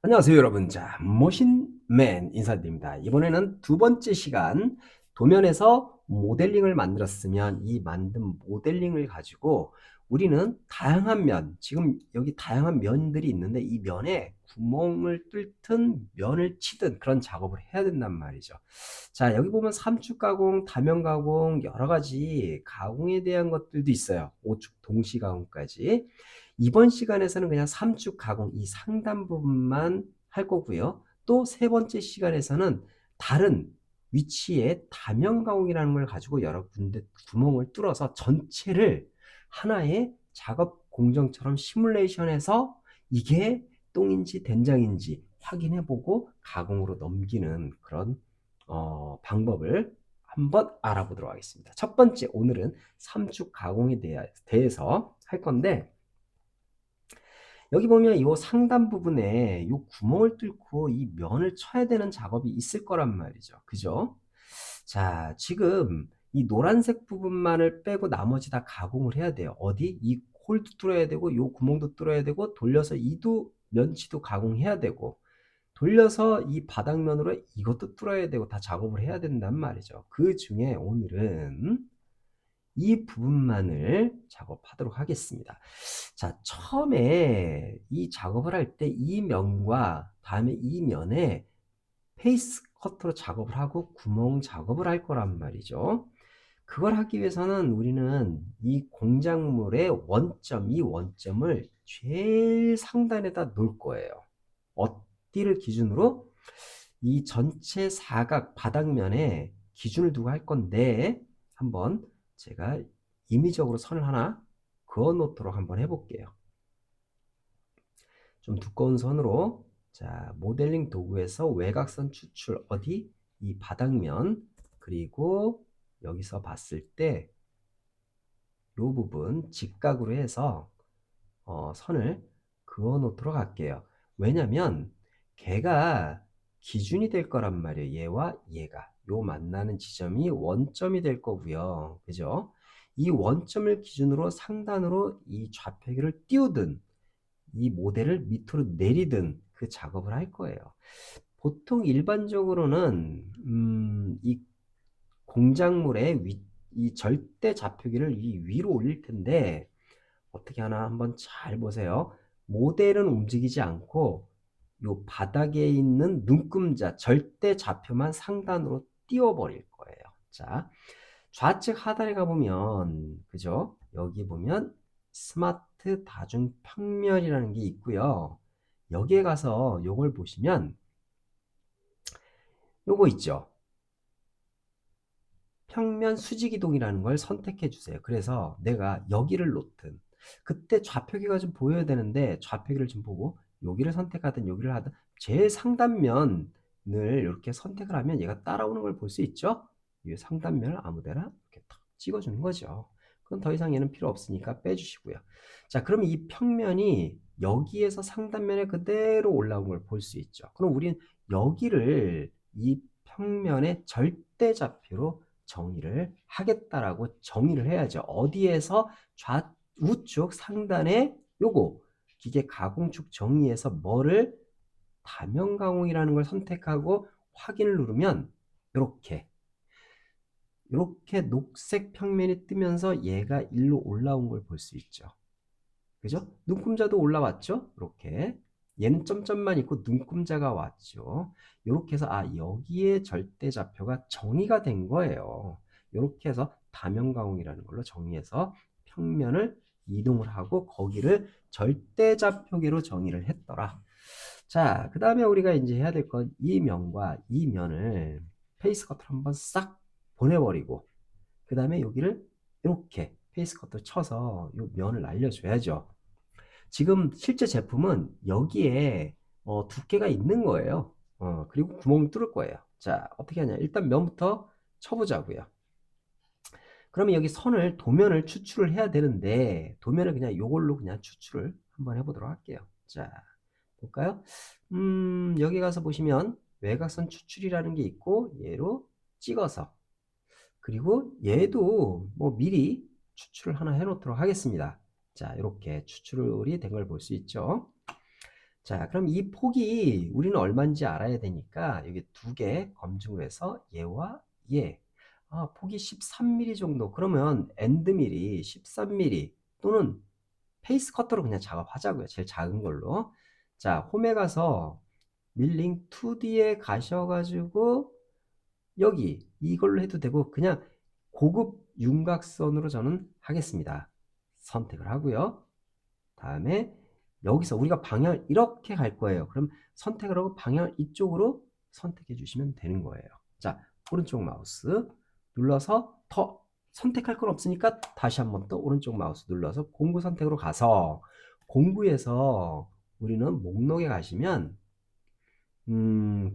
안녕하세요 여러분. 자, 머신맨 인사드립니다. 이번에는 두 번째 시간, 도면에서 모델링을 만들었으면 이 만든 모델링을 가지고 우리는 다양한 면, 지금 여기 다양한 면들이 있는데 이 면에 구멍을 뚫든 면을 치든 그런 작업을 해야 된단 말이죠. 자, 여기 보면 삼축 가공, 다면 가공, 여러 가지 가공에 대한 것들도 있어요. 오축 동시 가공까지. 이번 시간에서는 그냥 삼축 가공 이 상단 부분만 할 거고요. 또 세 번째 시간에서는 다른 위치에 다면 가공이라는 걸 가지고 여러 군데 구멍을 뚫어서 전체를 하나의 작업 공정처럼 시뮬레이션해서 이게 똥인지 된장인지 확인해보고 가공으로 넘기는 그런 방법을 한번 알아보도록 하겠습니다. 첫 번째, 오늘은 삼축 가공에 대해서 할 건데, 여기 보면 이 상단 부분에 이 구멍을 뚫고 이 면을 쳐야 되는 작업이 있을 거란 말이죠. 그죠? 자, 지금 이 노란색 부분만을 빼고 나머지 다 가공을 해야 돼요. 어디? 이 홀도 뚫어야 되고, 이 구멍도 뚫어야 되고, 돌려서 이도 면치도 가공해야 되고, 돌려서 이 바닥면으로 이것도 뚫어야 되고, 다 작업을 해야 된단 말이죠. 그 중에 오늘은 이 부분만을 작업하도록 하겠습니다. 자, 처음에 이 작업을 할 때 이 면과 다음에 이 면에 페이스 커터로 작업을 하고 구멍 작업을 할 거란 말이죠. 그걸 하기 위해서는 우리는 이 공작물의 원점, 이 원점을 제일 상단에다 놓을 거예요. 어디를 기준으로? 이 전체 사각 바닥면에 기준을 두고 할 건데, 한번 제가 임의적으로 선을 하나 그어 놓도록 한번 해볼게요. 좀 두꺼운 선으로. 자, 모델링 도구에서 외곽선 추출 어디? 이 바닥면. 그리고 여기서 봤을 때 이 부분 직각으로 해서 선을 그어 놓도록 할게요. 왜냐면 걔가 기준이 될 거란 말이에요. 얘와 얘가 요 만나는 지점이 원점이 될 거고요. 그죠? 이 원점을 기준으로 상단으로 이 좌표기를 띄우든 이 모델을 밑으로 내리든 그 작업을 할 거예요. 보통 일반적으로는 이 공작물의 이 절대 좌표기를 이 위로 올릴 텐데 어떻게 하나 한번 잘 보세요. 모델은 움직이지 않고 요 바닥에 있는 눈금자 절대 좌표만 상단으로 띄워버릴 거예요. 자, 좌측 하단에 가보면, 그죠? 여기 보면 스마트 다중 평면이라는 게 있고요. 여기에 가서 요걸 보시면 요거 있죠. 평면 수직이동이라는 걸 선택해 주세요. 그래서 내가 여기를 놓든 그때 좌표기가 좀 보여야 되는데 좌표기를 좀 보고 여기를 선택하든 여기를 하든 제일 상단면을 이렇게 선택을 하면 얘가 따라오는 걸 볼 수 있죠. 이 상단면을 아무데나 이렇게 탁 찍어주는 거죠. 그럼 더 이상 얘는 필요 없으니까 빼주시고요. 자, 그럼 이 평면이 여기에서 상단면에 그대로 올라온 걸 볼 수 있죠. 그럼 우리는 여기를 이 평면의 절대 좌표로 정의를 하겠다라고 정의를 해야죠. 어디에서 우측 상단에 요거 기계 가공축 정의에서 뭐를 다면 가공이라는 걸 선택하고 확인을 누르면 이렇게 녹색 평면이 뜨면서 얘가 일로 올라온 걸 볼 수 있죠. 그죠? 눈금자도 올라왔죠? 이렇게. 얘는 점점만 있고 눈금자가 왔죠. 이렇게 해서 여기에 절대좌표가 정의가 된 거예요. 이렇게 해서 다면가공이라는 걸로 정의해서 평면을 이동을 하고 거기를 절대좌표기로 정의를 했더라. 자, 그 다음에 우리가 이제 해야 될 건 이 면과 이 면을 페이스 커터로 한번 싹 보내버리고 그 다음에 여기를 이렇게 페이스 커터 쳐서 이 면을 날려줘야죠. 지금 실제 제품은 여기에 두께가 있는 거예요. 그리고 구멍을 뚫을 거예요. 자, 어떻게 하냐. 일단 면부터 쳐보자고요. 그러면 여기 선을, 도면을 추출을 해야 되는데, 도면을 그냥 이걸로 그냥 추출을 한번 해보도록 할게요. 자, 볼까요? 여기 가서 보시면 외곽선 추출이라는 게 있고, 얘로 찍어서, 그리고 얘도 뭐 미리 추출을 하나 해놓도록 하겠습니다. 자, 이렇게 추출이 된 걸 볼 수 있죠. 자, 그럼 이 폭이 우리는 얼마인지 알아야 되니까 여기 두 개 검증을 해서 얘와 얘. 폭이 13mm 정도. 그러면 엔드밀이 13mm 또는 페이스 커터로 그냥 작업하자고요. 제일 작은 걸로. 자, 홈에 가서 밀링 2D에 가셔가지고 여기 이걸로 해도 되고 그냥 고급 윤곽선으로 저는 하겠습니다. 선택을 하고요. 다음에 여기서 우리가 방향을 이렇게 갈 거예요. 그럼 선택을 하고 방향을 이쪽으로 선택해 주시면 되는 거예요. 자, 오른쪽 마우스 눌러서 더 선택할 건 없으니까 다시 한번 또 오른쪽 마우스 눌러서 공구 선택으로 가서 공구에서 우리는 목록에 가시면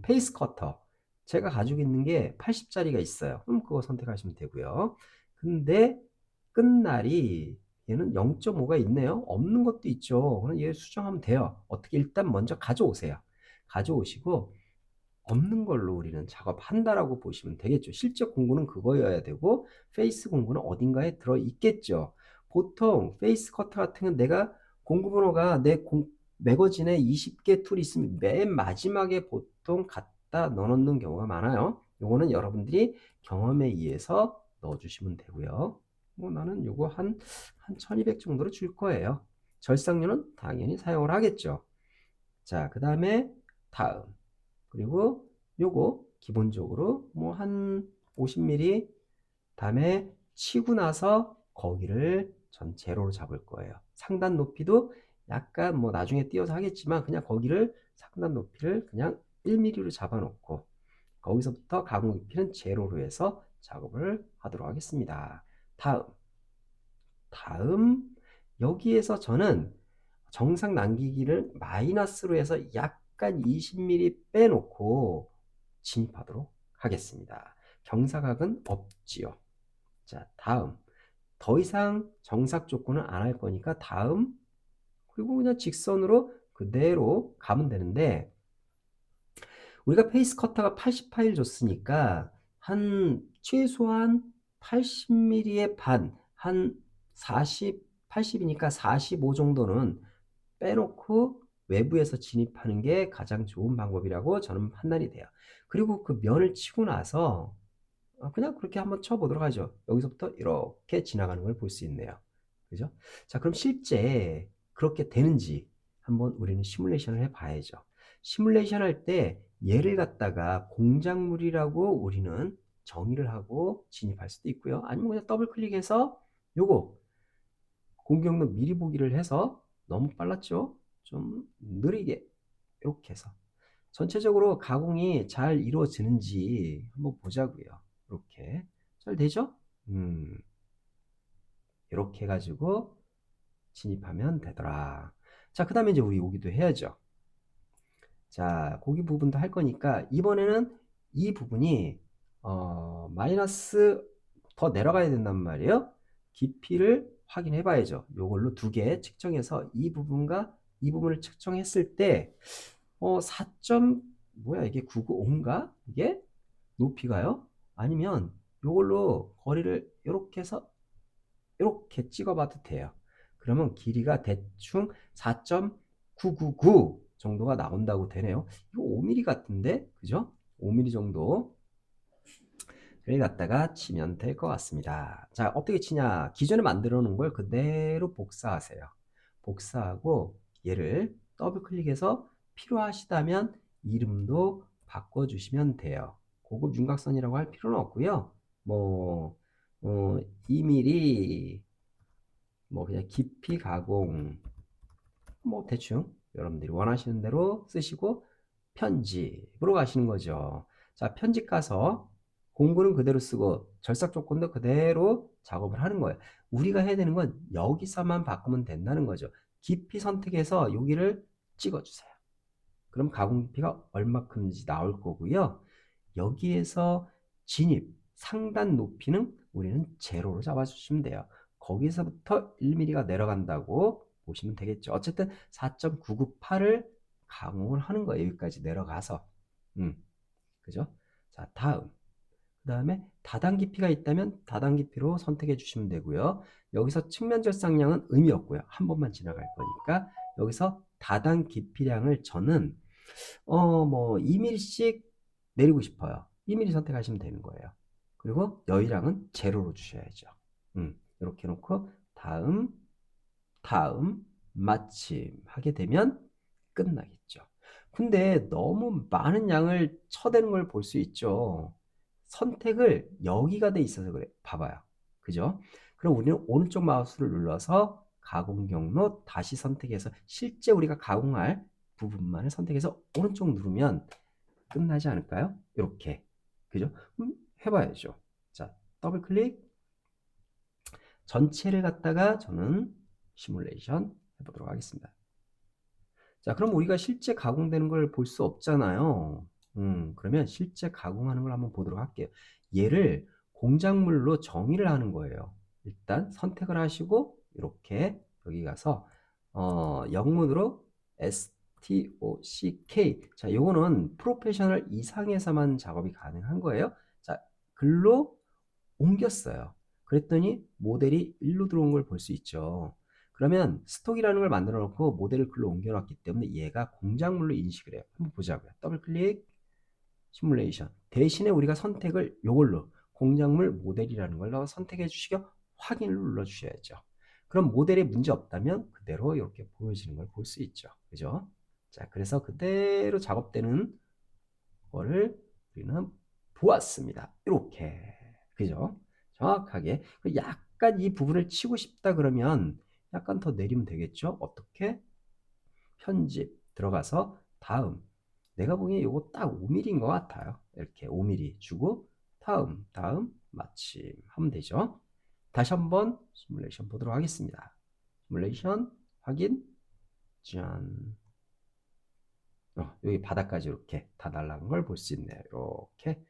페이스 커터 제가 가지고 있는 게 80짜리가 있어요. 그럼 그거 선택하시면 되고요. 근데 끝날이 얘는 0.5가 있네요. 없는 것도 있죠. 그럼 얘 수정하면 돼요. 어떻게 일단 먼저 가져오세요. 가져오시고 없는 걸로 우리는 작업한다라고 보시면 되겠죠. 실적 공구는 그거여야 되고 페이스 공구는 어딘가에 들어 있겠죠. 보통 페이스 커터 같은 건 내가 공구 번호가 내 매거진에 20개 툴이 있으면 맨 마지막에 보통 갖다 넣어놓는 경우가 많아요. 요거는 여러분들이 경험에 의해서 넣어주시면 되고요. 뭐 나는 요거 한 1200 정도로 줄 거예요. 절삭료는 당연히 사용을 하겠죠. 자, 그 다음에 다음. 그리고 요거 기본적으로 뭐 한 50mm 다음에 치고 나서 거기를 전 제로로 잡을 거예요. 상단 높이도 약간 뭐 나중에 띄어서 하겠지만 그냥 거기를 상단 높이를 그냥 1mm로 잡아 놓고 거기서부터 가공 깊이는 제로로 해서 작업을 하도록 하겠습니다. 다음 여기에서 저는 정상 남기기를 마이너스로 해서 약간 20mm 빼놓고 진입하도록 하겠습니다. 경사각은 없지요. 자, 다음. 더 이상 정삭 조건은 안 할 거니까 다음. 그리고 그냥 직선으로 그대로 가면 되는데 우리가 페이스 커터가 80파일 줬으니까 한 최소한 80mm의 반, 한 40, 80이니까 45 정도는 빼놓고 외부에서 진입하는 게 가장 좋은 방법이라고 저는 판단이 돼요. 그리고 그 면을 치고 나서 그냥 그렇게 한번 쳐보도록 하죠. 여기서부터 이렇게 지나가는 걸 볼 수 있네요. 그죠? 자, 그럼 실제 그렇게 되는지 한번 우리는 시뮬레이션을 해봐야죠. 시뮬레이션 할 때 얘를 갖다가 공작물이라고 우리는 정의를 하고 진입할 수도 있고요. 아니면 그냥 더블 클릭해서 요거 공격로 미리 보기를 해서 너무 빨랐죠? 좀 느리게 이렇게 해서 전체적으로 가공이 잘 이루어지는지 한번 보자고요. 이렇게 잘 되죠? 이렇게 해가지고 진입하면 되더라. 자, 그 다음에 이제 우리 여기도 해야죠. 자, 고기 부분도 할 거니까 이번에는 이 부분이 마이너스 더 내려가야 된단 말이에요. 깊이를 확인해 봐야죠. 요걸로 두 개 측정해서 이 부분과 이 부분을 측정했을 때 4. 뭐야 이게 995인가? 이게 높이가요? 아니면 요걸로 거리를 이렇게 해서 이렇게 찍어봐도 돼요. 그러면 길이가 대충 4.999 정도가 나온다고 되네요. 이거 5mm 같은데, 그죠? 5mm 정도. 를 갖다가 치면 될 것 같습니다. 자, 어떻게 치냐? 기존에 만들어 놓은 걸 그대로 복사하세요. 복사하고 얘를 더블 클릭해서 필요하시다면 이름도 바꿔주시면 돼요. 고급 윤곽선이라고 할 필요는 없고요. 뭐 2mm 뭐 그냥 깊이 가공 뭐 대충 여러분들이 원하시는 대로 쓰시고 편집으로 가시는 거죠. 자, 편집 가서 공구는 그대로 쓰고 절삭 조건도 그대로 작업을 하는 거예요. 우리가 해야 되는 건 여기서만 바꾸면 된다는 거죠. 깊이 선택해서 여기를 찍어주세요. 그럼 가공 깊이가 얼마큼인지 나올 거고요. 여기에서 진입, 상단 높이는 우리는 제로로 잡아주시면 돼요. 거기서부터 1mm가 내려간다고 보시면 되겠죠. 어쨌든 4.998을 가공을 하는 거예요. 여기까지 내려가서. 그죠? 자, 다음. 그 다음에 다단 깊이가 있다면 다단 깊이로 선택해 주시면 되고요. 여기서 측면 절삭량은 의미 없고요. 한 번만 지나갈 거니까 여기서 다단 깊이량을 저는 뭐 2mm씩 내리고 싶어요. 2mm 선택하시면 되는 거예요. 그리고 여유량은 제로로 주셔야죠. 이렇게 놓고 다음 마침 하게 되면 끝나겠죠. 근데 너무 많은 양을 쳐대는 걸 볼 수 있죠. 선택을 여기가 돼 있어서 그래. 봐봐요. 그죠? 그럼 우리는 오른쪽 마우스를 눌러서 가공 경로 다시 선택해서 실제 우리가 가공할 부분만을 선택해서 오른쪽 누르면 끝나지 않을까요? 이렇게. 그죠? 해봐야죠. 자, 더블 클릭. 전체를 갖다가 저는 시뮬레이션 해보도록 하겠습니다. 자, 그럼 우리가 실제 가공되는 걸 볼 수 없잖아요. 그러면 실제 가공하는 걸 한번 보도록 할게요. 얘를 공작물로 정의를 하는 거예요. 일단 선택을 하시고 이렇게 여기 가서 영문으로 STOCK. 자, 요거는 프로페셔널 이상에서만 작업이 가능한 거예요. 자, 글로 옮겼어요. 그랬더니 모델이 일로 들어온 걸 볼 수 있죠. 그러면 스톡이라는 걸 만들어 놓고 모델을 글로 옮겨놨기 때문에 얘가 공작물로 인식을 해요. 한번 보자고요. 더블 클릭, 시뮬레이션. 대신에 우리가 선택을 요걸로 공작물 모델이라는 걸 넣어 선택해 주시고 확인을 눌러 주셔야죠. 그럼 모델에 문제 없다면 그대로 이렇게 보여지는 걸 볼 수 있죠. 그죠? 자, 그래서 그대로 작업되는 거를 우리는 보았습니다. 이렇게. 그죠? 정확하게. 약간 이 부분을 치고 싶다 그러면 약간 더 내리면 되겠죠? 어떻게? 편집 들어가서 다음. 내가 보기에 이거 딱 5mm인 것 같아요. 이렇게 5mm 주고 다음 마침 하면 되죠. 다시 한번 시뮬레이션 보도록 하겠습니다. 시뮬레이션 확인. 짠. 여기 바닥까지 이렇게 다 날아간 걸 볼 수 있네요. 이렇게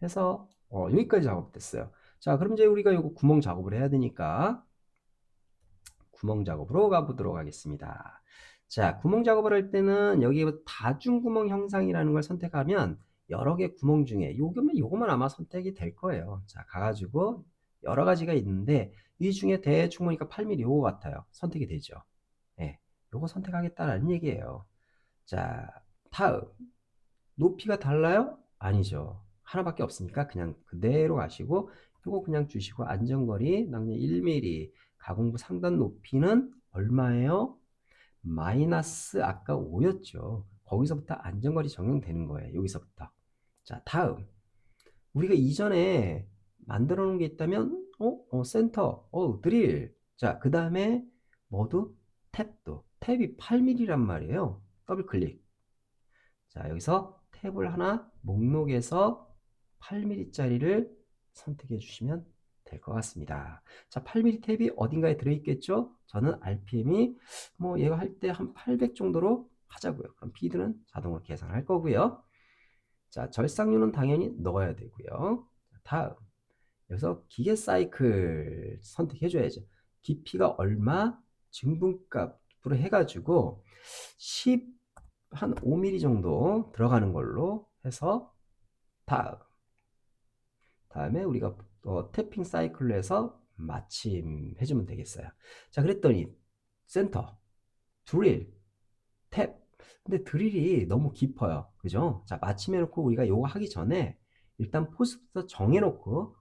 해서 여기까지 작업됐어요. 자, 그럼 이제 우리가 이거 구멍 작업을 해야 되니까 구멍 작업으로 가보도록 하겠습니다. 자, 구멍 작업을 할 때는 여기 다중구멍 형상이라는 걸 선택하면 여러 개 구멍 중에 요거만 아마 선택이 될 거예요. 자, 가가지고 여러 가지가 있는데 이 중에 대충 보니까 8mm 요거 같아요. 선택이 되죠. 네, 요거 선택하겠다라는 얘기예요. 자, 다음. 높이가 달라요? 아니죠. 하나밖에 없으니까 그냥 그대로 가시고 이거 그냥 주시고 안전거리 남녀 1mm 가공부 상단 높이는 얼마예요? 마이너스 아까 5였죠. 거기서부터 안전거리 적용되는 거예요. 여기서부터. 자, 다음. 우리가 이전에 만들어 놓은 게 있다면 센터, 드릴. 자, 그 다음에 모두 탭이 8mm란 말이에요. 더블 클릭. 자, 여기서 탭을 하나 목록에서 8mm짜리를 선택해 주시면 될 것 같습니다. 자, 8mm 탭이 어딘가에 들어있겠죠? 저는 RPM이 뭐 얘가 할 때 한 800 정도로 하자고요. 그럼 피드는 자동으로 계산할 거고요. 자, 절삭률은 당연히 넣어야 되고요. 다음, 여기서 기계 사이클 선택해 줘야죠. 깊이가 얼마? 증분값으로 해가지고 10한 5mm 정도 들어가는 걸로 해서 다음에 우리가 태핑 사이클로 해서 마침 해주면 되겠어요. 자, 그랬더니 센터, 드릴, 탭. 근데 드릴이 너무 깊어요. 그죠? 자, 마침 해놓고 우리가 요거 하기 전에 일단 포스트부터 정해놓고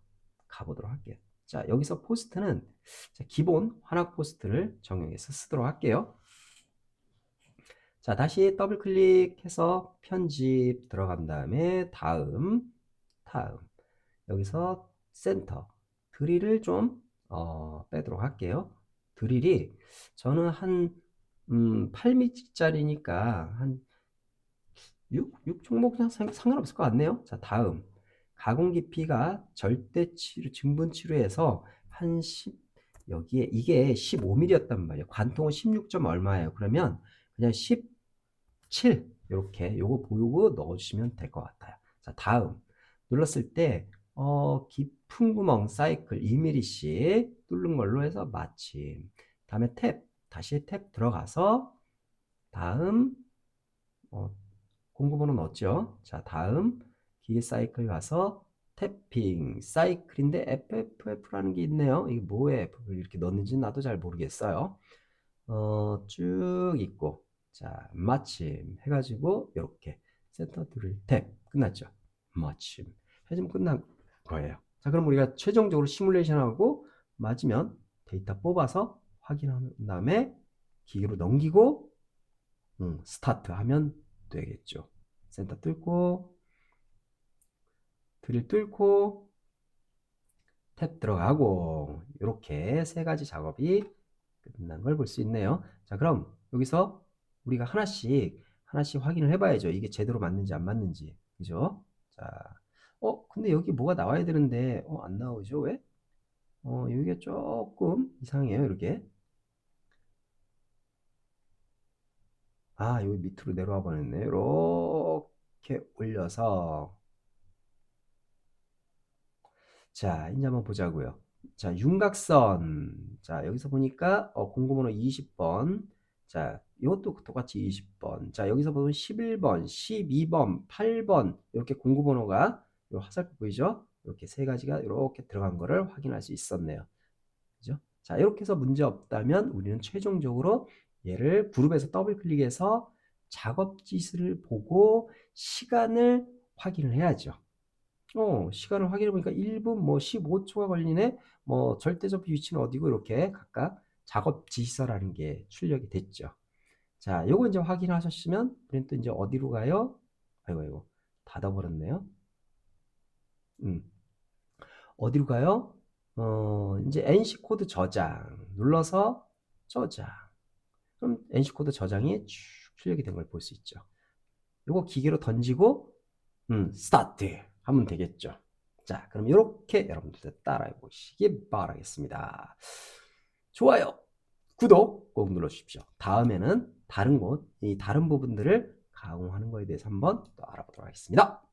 가보도록 할게요. 자, 여기서 포스트는 기본 환학 포스트를 정형해서 쓰도록 할게요. 자, 다시 더블 클릭해서 편집 들어간 다음에 다음 여기서 센터 드릴을 좀 빼도록 할게요. 드릴이 저는 한 8mm짜리니까 한 6 종목 그냥 상관없을 것 같네요. 자, 다음 가공 깊이가 절대 치료 증분 치료에서 한 10, 여기에 이게 15mm였단 말이에요. 관통은 16점 얼마예요? 그러면 그냥 17 이렇게 요거 보고 넣어주시면 될 것 같아요. 자, 다음 눌렀을 때 깊은 구멍 사이클 2mm씩 뚫는 걸로 해서 마침. 다음에 다시 탭 들어가서 다음 공구번호 넣었죠. 자, 다음 기계 사이클 가서 태핑 사이클인데 FFF라는 게 있네요. 이게 뭐에 F를 이렇게 넣는지 나도 잘 모르겠어요. 쭉 있고 자, 마침 해가지고 이렇게 센터 둘을 탭 끝났죠. 마침 해주면 끝난 거예요. 자, 그럼 우리가 최종적으로 시뮬레이션하고 맞으면 데이터 뽑아서 확인한 다음에 기계로 넘기고 스타트 하면 되겠죠. 센터 뚫고 드릴 뚫고 탭 들어가고 이렇게 세 가지 작업이 끝난 걸 볼 수 있네요. 자, 그럼 여기서 우리가 하나씩 확인을 해봐야죠. 이게 제대로 맞는지 안 맞는지. 그죠? 자, 근데 여기 뭐가 나와야 되는데 안 나오죠? 왜? 여기가 조금 이상해요. 이렇게. 여기 밑으로 내려와 버렸네. 이렇게 올려서 자, 이제 한번 보자고요. 자, 윤곽선. 자, 여기서 보니까 공구번호 20번. 자, 이것도 똑같이 20번. 자, 여기서 보면 11번, 12번, 8번 이렇게 공구번호가 요 화살표 보이죠? 이렇게 세 가지가 이렇게 들어간 거를 확인할 수 있었네요. 그죠? 자, 이렇게 해서 문제 없다면 우리는 최종적으로 얘를 그룹에서 더블 클릭해서 작업 지수를 보고 시간을 확인을 해야죠. 시간을 확인해 보니까 1분 뭐 15초가 걸리네. 뭐 절대적 위치는 어디고 이렇게 각각 작업 지시서라는 게 출력이 됐죠. 자, 요거 이제 확인하셨으면 우리는 또 이제 어디로 가요? 아이고 닫아버렸네요. 어디로 가요? 이제 NC 코드 저장 눌러서 저장. 그럼 NC 코드 저장이 쭉 출력이 된 걸 볼 수 있죠. 요거 기계로 던지고 스타트 하면 되겠죠. 자, 그럼 이렇게 여러분들 따라해 보시기 바라겠습니다. 좋아요, 구독 꼭 눌러주십시오. 다음에는 다른 곳, 이 다른 부분들을 가공하는 거에 대해서 한번 또 알아보도록 하겠습니다.